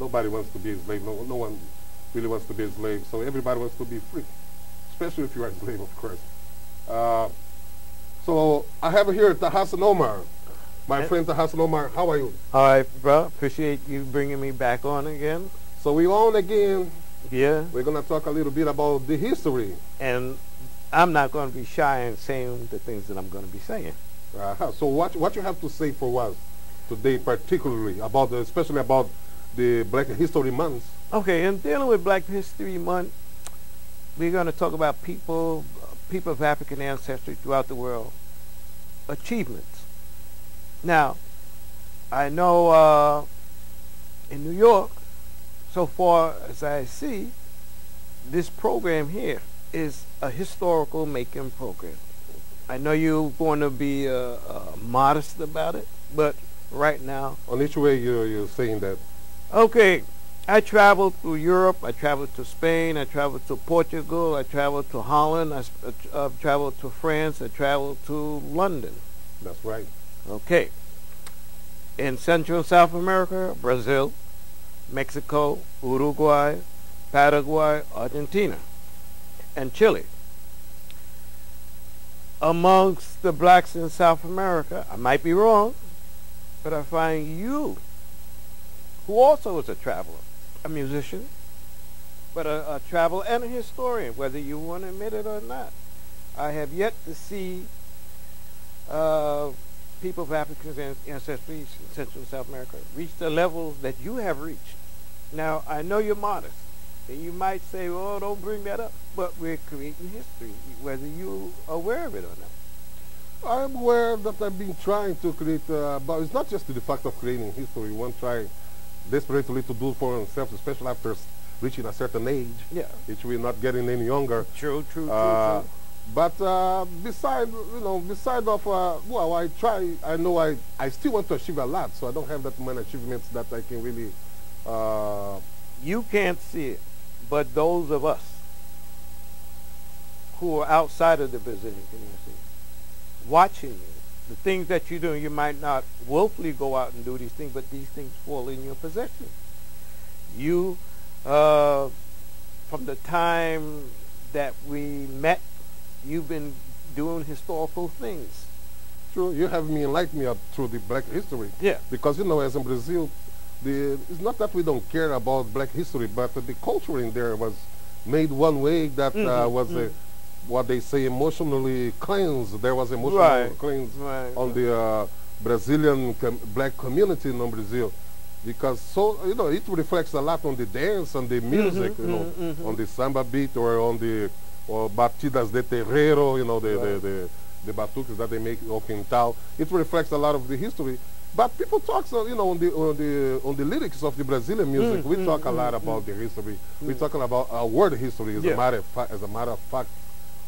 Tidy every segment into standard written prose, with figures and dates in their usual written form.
nobody wants to be a slave. No one really wants to be a slave. So everybody wants to be free, especially if you are a slave, of course. So I have here Tahas'sana. My friend Tahas'sana, how are you? All right, bro. Appreciate you bringing me back on again. So we on again. Yeah. We're going to talk a little bit about the history. And I'm not going to be shy in saying the things that I'm going to be saying. So what you have to say for us today, particularly about especially about the Black History Month? Okay, in dealing with Black History Month, we're going to talk about people of African ancestry throughout the world, achievements. Now, I know in New York, so far as I see, this program here is a historical making program. I know you're going to be modest about it, but right now... On which way you're saying that? Okay, I traveled through Europe, I traveled to Spain, I traveled to Portugal, I traveled to Holland, I traveled to France, I traveled to London. That's right. Okay. In Central and South America, Brazil, Mexico, Uruguay, Paraguay, Argentina, and Chile. Amongst the blacks in South America, I might be wrong, but I find you, who also is a traveler, a musician, but a traveler and a historian, whether you want to admit it or not. I have yet to see people of African ancestry in Central and South America reach the levels that you have reached. Now, I know you're modest, and you might say, oh, don't bring that up, but we're creating history, whether you're aware of it or not. I'm aware that I've been trying to create, but it's not just the fact of creating history. One try desperately to do for oneself, especially after reaching a certain age, Yeah. which we're not getting any younger. True. But beside of, well, I know I still want to achieve a lot, so I don't have that many achievements that I can really... You can't see it, but those of us who are outside of the Brazilian community, watching you, the things that you're doing, you might not willfully go out and do these things, but these things fall in your possession. You, from the time that we met, you've been doing historical things. True, you have enlightened me up through the Black history. Yeah. Because, you know, as in Brazil, it's not that we don't care about Black history, but the culture in there was made one way that was what they say emotionally cleansed. There was emotional cleanse on the Brazilian Black community in Brazil. Because, so, you know, it reflects a lot on the dance, on the music, you know, on the samba beat or on the batidas de terreiro, you know, the batuques that they make in quintal. It reflects a lot of the history. But people talk, so, you know, on the lyrics of the Brazilian music, we talk a lot about the history. We're talking about world history, as a matter of fact.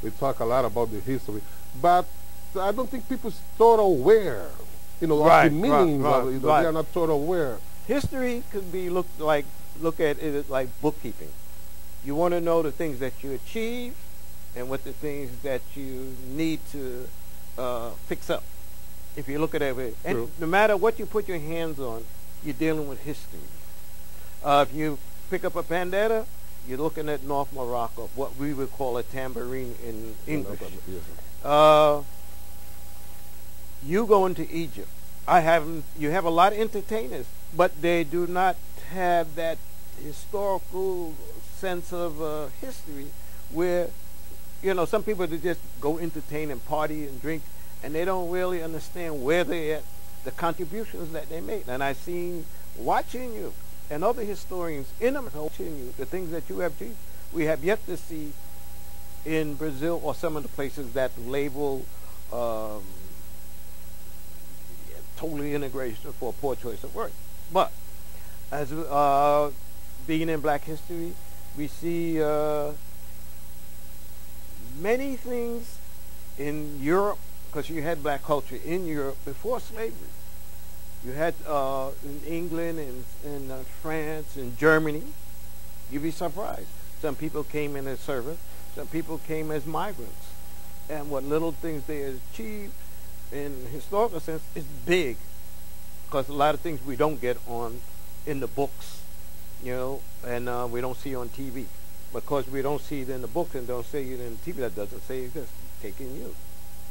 We talk a lot about the history. But I don't think people are totally aware, you know, of the meanings of it. You know, they are not totally aware. History could be look at it like bookkeeping. You want to know the things that you achieve and what the things that you need to fix up. If you look at it, and no matter what you put your hands on, you're dealing with history. If you pick up a pandera, you're looking at North Morocco, what we would call a tambourine in English. You go into Egypt. You have a lot of entertainers, but they do not have that historical sense of history where, you know, some people just go entertain and party and drink, and they don't really understand where they're at, the contributions that they made. And I've seen, watching you, and other historians in them watching you, the things that you have achieved, we have yet to see in Brazil or some of the places that label totally integration for a poor choice of words. But as being in Black history, we see many things in Europe, because you had Black culture in Europe before slavery. You had in England and in France and Germany. You'd be surprised. Some people came in as servants. Some people came as migrants. And what little things they achieved in historical sense is big, because a lot of things we don't get on in the books. you know, and we don't see it on TV. Because we don't see it in the book and don't see it in TV, that doesn't say this. Taking you.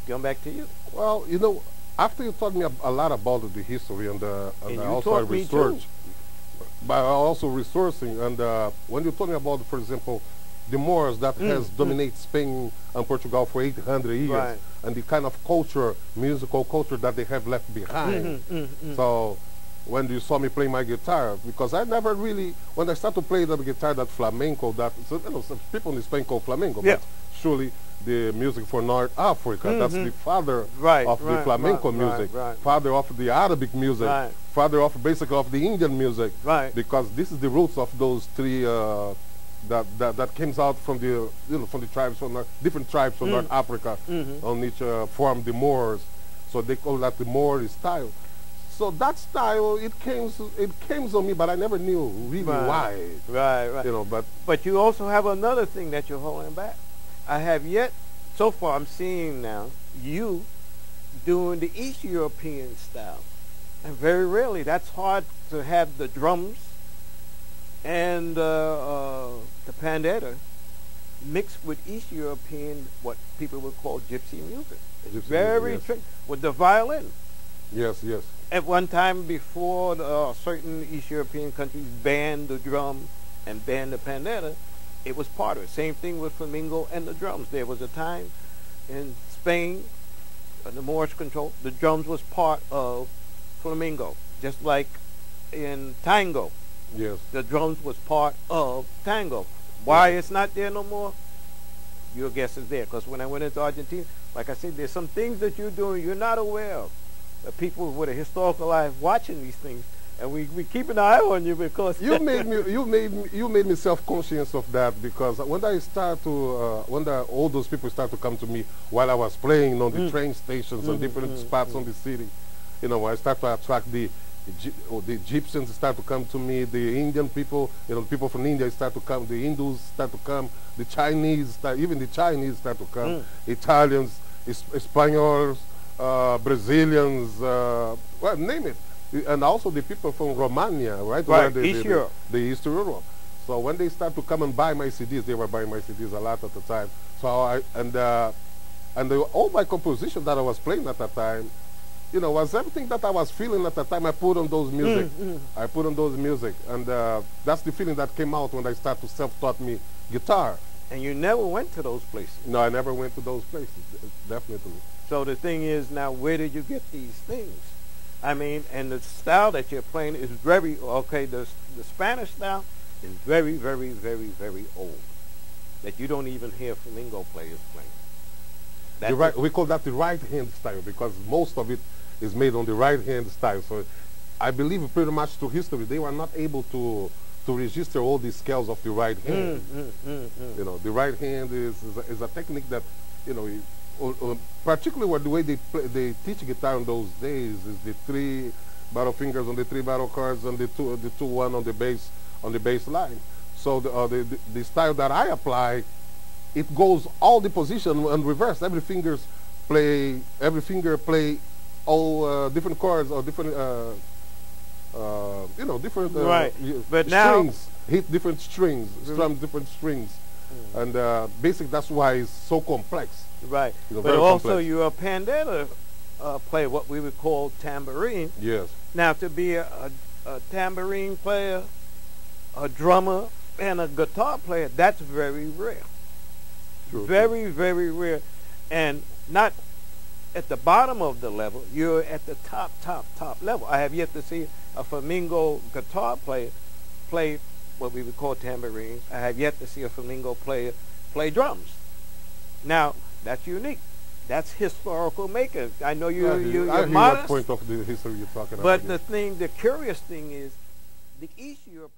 Going back to you. Well, you know, after you taught me a lot about the history and And I you also taught me research, too. but also resourcing, and when you told me about, for example, the Moors that has dominated Spain and Portugal for 800 years, Right. and the kind of culture, musical culture that they have left behind. So when you saw me playing my guitar, because I never really, when I started to play that guitar, that flamenco, that, so, you know, some people in Spain call flamenco, Yeah. but surely the music for North Africa, that's the father Right, of the right, flamenco right, music, right. father of the Arabic music, Right. father of basically of the Indian music, Right. because this is the roots of those three that comes out from the, you know, from the tribes from different tribes from North Africa, on which formed the Moors. So they call that the Moorish style. So that style, it came on me, but I never knew really why. Right, right. You know, But you also have another thing that you're holding back. I have yet, so far I'm seeing now, you doing the East European style. And very rarely, that's hard to have the drums and the pandetta mixed with East European, what people would call gypsy music. It's Gypsy very music, yes. tricky. With the violin. yes, yes. At one time before certain East European countries banned the drum and banned the pandetta, it was part of it. Same thing with flamenco and the drums. There was a time in Spain, under Moorish control, the drums was part of flamenco. Just like in tango, Yes. the drums was part of tango. Why it's not there no more? Your guess is there. Because when I went into Argentina, like I said, there's some things that you're doing you're not aware of. The people with a historical eye watching these things, and we keep an eye on you because you made me self-conscious of that, because when I start to all those people start to come to me while I was playing on the train stations and different spots on the city, you know, I start to attract the Egyptians start to come to me, the Indian people, you know, people from India start to come, the Hindus start to come, the Chinese, even the Chinese start to come, Italians, Spaniards, Brazilians, well, name it. And also the people from Romania, right? Right, East Europe. The East Europe. So when they start to come and buy my CDs, they were buying my CDs a lot at the time. So all my composition that I was playing at that time, you know, was everything that I was feeling at the time. I put on those music. I put on those music, and that's the feeling that came out when I started to self-taught me guitar. And you never went to those places. No, I never went to those places, definitely. So the thing is now, where did you get these things? I mean, and the style that you're playing is very, okay, the Spanish style is very, very, very, very old. That you don't even hear flamenco players playing. We call that the right-hand style, because most of it is made on the right-hand style. So I believe pretty much through history, they were not able to register all the scales of the right hand. You know, the right hand is a technique that, you know, particularly the way they teach guitar in those days is the 3 barrel fingers on the 3 barrel cards and the 2-1 on the bass line. So the style that I apply, it goes all the position and reverse. Every finger play all different chords or different you know, different right. But strings, now hit different strings, strum different strings, and basically that's why it's so complex. Right. You know, but very also complex. you're a pandetta player, what we would call tambourine. Yes. Now to be a tambourine player, a drummer, and a guitar player, that's very rare. True, Very, very rare. And not at the bottom of the level, you're at the top level. I have yet to see a flamenco guitar player play what we would call tambourines. I have yet to see a flamenco player play drums. Now, that's unique. That's historical making. I know you're I hear modest. what point of the history you're talking about. But the curious thing is, the East Europe